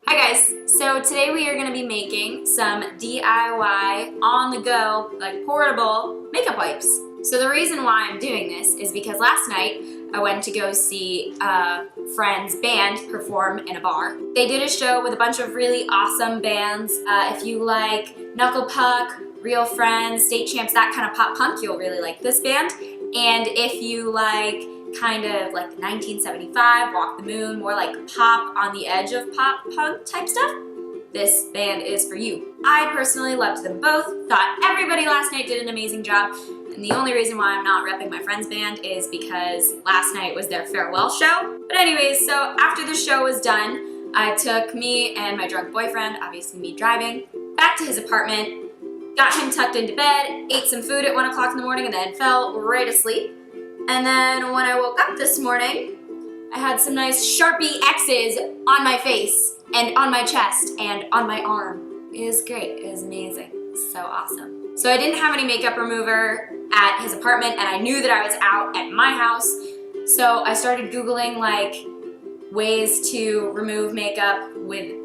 Hi guys, so today we are going to be making some DIY on-the-go, like portable makeup wipes. So the reason why I'm doing this is because last night I went to go see a friend's band perform in a bar. They did a show with a bunch of really awesome bands. If you like Knuckle Puck, Real Friends, State Champs, that kind of pop punk, you'll really like this band. And if you like kind of like the 1975, Walk the Moon, more like pop on the edge of pop punk type stuff, this band is for you. I personally loved them both, thought everybody last night did an amazing job, and the only reason why I'm not repping my friend's band is because last night was their farewell show. But anyways, so after the show was done, I took me and my drunk boyfriend, obviously me driving, back to his apartment, got him tucked into bed, ate some food at 1 o'clock in the morning, and then fell right asleep. And then when I woke up this morning, I had some nice Sharpie X's on my face and on my chest and on my arm. It was great, it was amazing, so awesome. So I didn't have any makeup remover at his apartment and I knew that I was out at my house. So I started Googling like ways to remove makeup with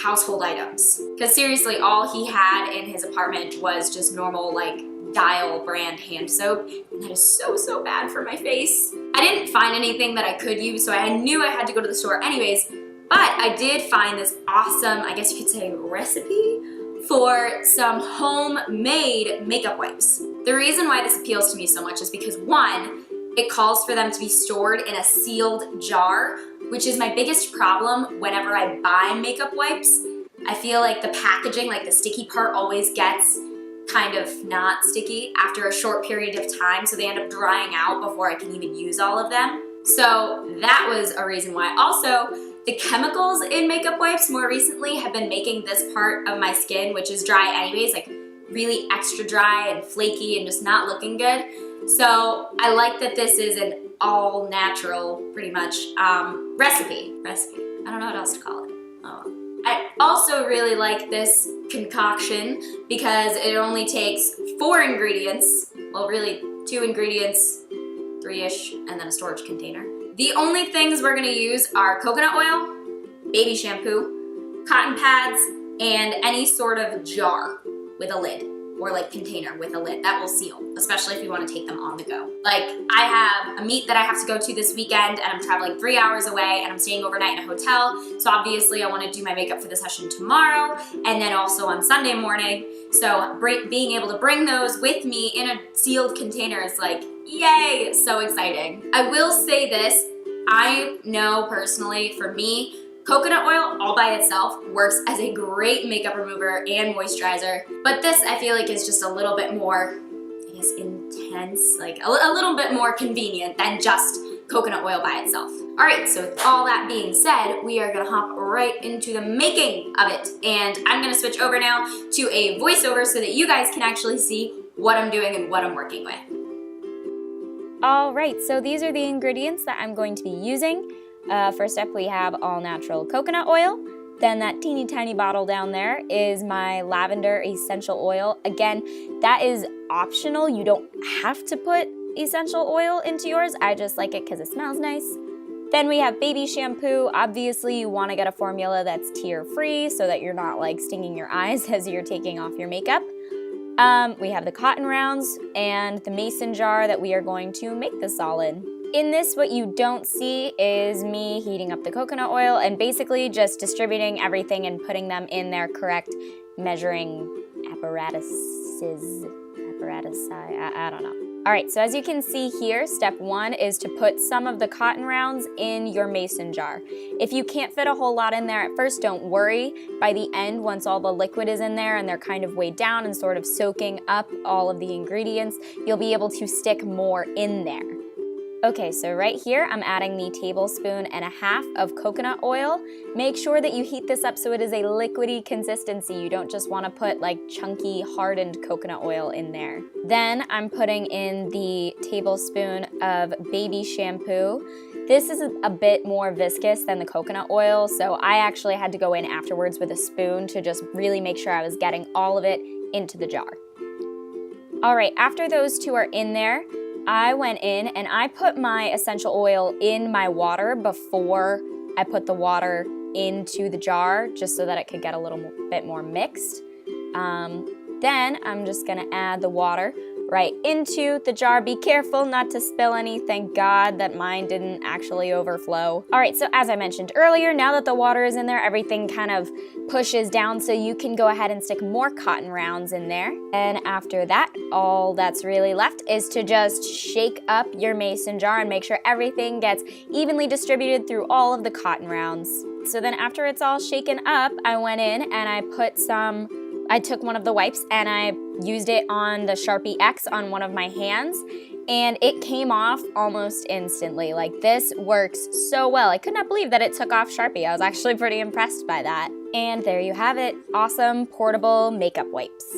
household items. Because seriously, all he had in his apartment was just normal like Dial brand hand soap, and that is so bad for my face. I didn't find anything that I could use, so I knew I had to go to the store anyways, but I did find this awesome, I guess you could say, recipe for some homemade makeup wipes. The reason why this appeals to me so much is because one, it calls for them to be stored in a sealed jar, which is my biggest problem whenever I buy makeup wipes. I feel like the packaging, like the sticky part, always gets kind of not sticky after a short period of time, so they end up drying out before I can even use all of them. So that was a reason why. Also, the chemicals in makeup wipes more recently have been making this part of my skin, which is dry anyways, like really extra dry and flaky and just not looking good. So I like that this is an all natural, pretty much, recipe. I don't know what else to call it. Oh. I also really like this concoction because it only takes 4 ingredients, well really 2 ingredients, 3-ish, and then a storage container. The only things we're gonna use are coconut oil, baby shampoo, cotton pads, and any sort of jar with a lid, or like container with a lid that will seal, especially if you want to take them on the go. Like I have a meet that I have to go to this weekend and I'm traveling 3 hours away and I'm staying overnight in a hotel. So obviously I want to do my makeup for the session tomorrow and then also on Sunday morning. So being able to bring those with me in a sealed container is like, yay, so exciting. I will say this, I know personally for me, coconut oil all by itself works as a great makeup remover and moisturizer, but this I feel like is just a little bit more, I guess, intense, like a little bit more convenient than just coconut oil by itself. All right, so with all that being said, we are gonna hop right into the making of it, and I'm gonna switch over now to a voiceover so that you guys can actually see what I'm doing and what I'm working with. All right, so these are the ingredients that I'm going to be using. First up, we have all natural coconut oil. Then that teeny tiny bottle down there is my lavender essential oil. Again, that is optional. You don't have to put essential oil into yours. I just like it because it smells nice. Then we have baby shampoo. Obviously, you want to get a formula that's tear-free so that you're not like stinging your eyes as you're taking off your makeup. We have the cotton rounds and the mason jar that we are going to make this all in. In this, what you don't see is me heating up the coconut oil and basically just distributing everything and putting them in their correct measuring apparatuses. I don't know. All right, so as you can see here, step 1 is to put some of the cotton rounds in your mason jar. If you can't fit a whole lot in there at first, don't worry. By the end, once all the liquid is in there and they're kind of weighed down and sort of soaking up all of the ingredients, you'll be able to stick more in there. Okay, so right here, I'm adding the 1.5 tablespoons of coconut oil. Make sure that you heat this up so it is a liquidy consistency. You don't just want to put like chunky, hardened coconut oil in there. Then I'm putting in the 1 tablespoon of baby shampoo. This is a bit more viscous than the coconut oil, so I actually had to go in afterwards with a spoon to just really make sure I was getting all of it into the jar. All right, after those two are in there, I went in and I put my essential oil in my water before I put the water into the jar just so that it could get a little bit more mixed. Then I'm just gonna add the water right into the jar. Be careful not to spill any. Thank God that mine didn't actually overflow. All right, so as I mentioned earlier, now that the water is in there, everything kind of pushes down, so you can go ahead and stick more cotton rounds in there. And after that, all that's really left is to just shake up your mason jar and make sure everything gets evenly distributed through all of the cotton rounds. So then after it's all shaken up, I went in and I took one of the wipes and I used it on the Sharpie X on one of my hands, and it came off almost instantly. Like, this works so well. I could not believe that it took off Sharpie. I was actually pretty impressed by that. And there you have it, awesome portable makeup wipes.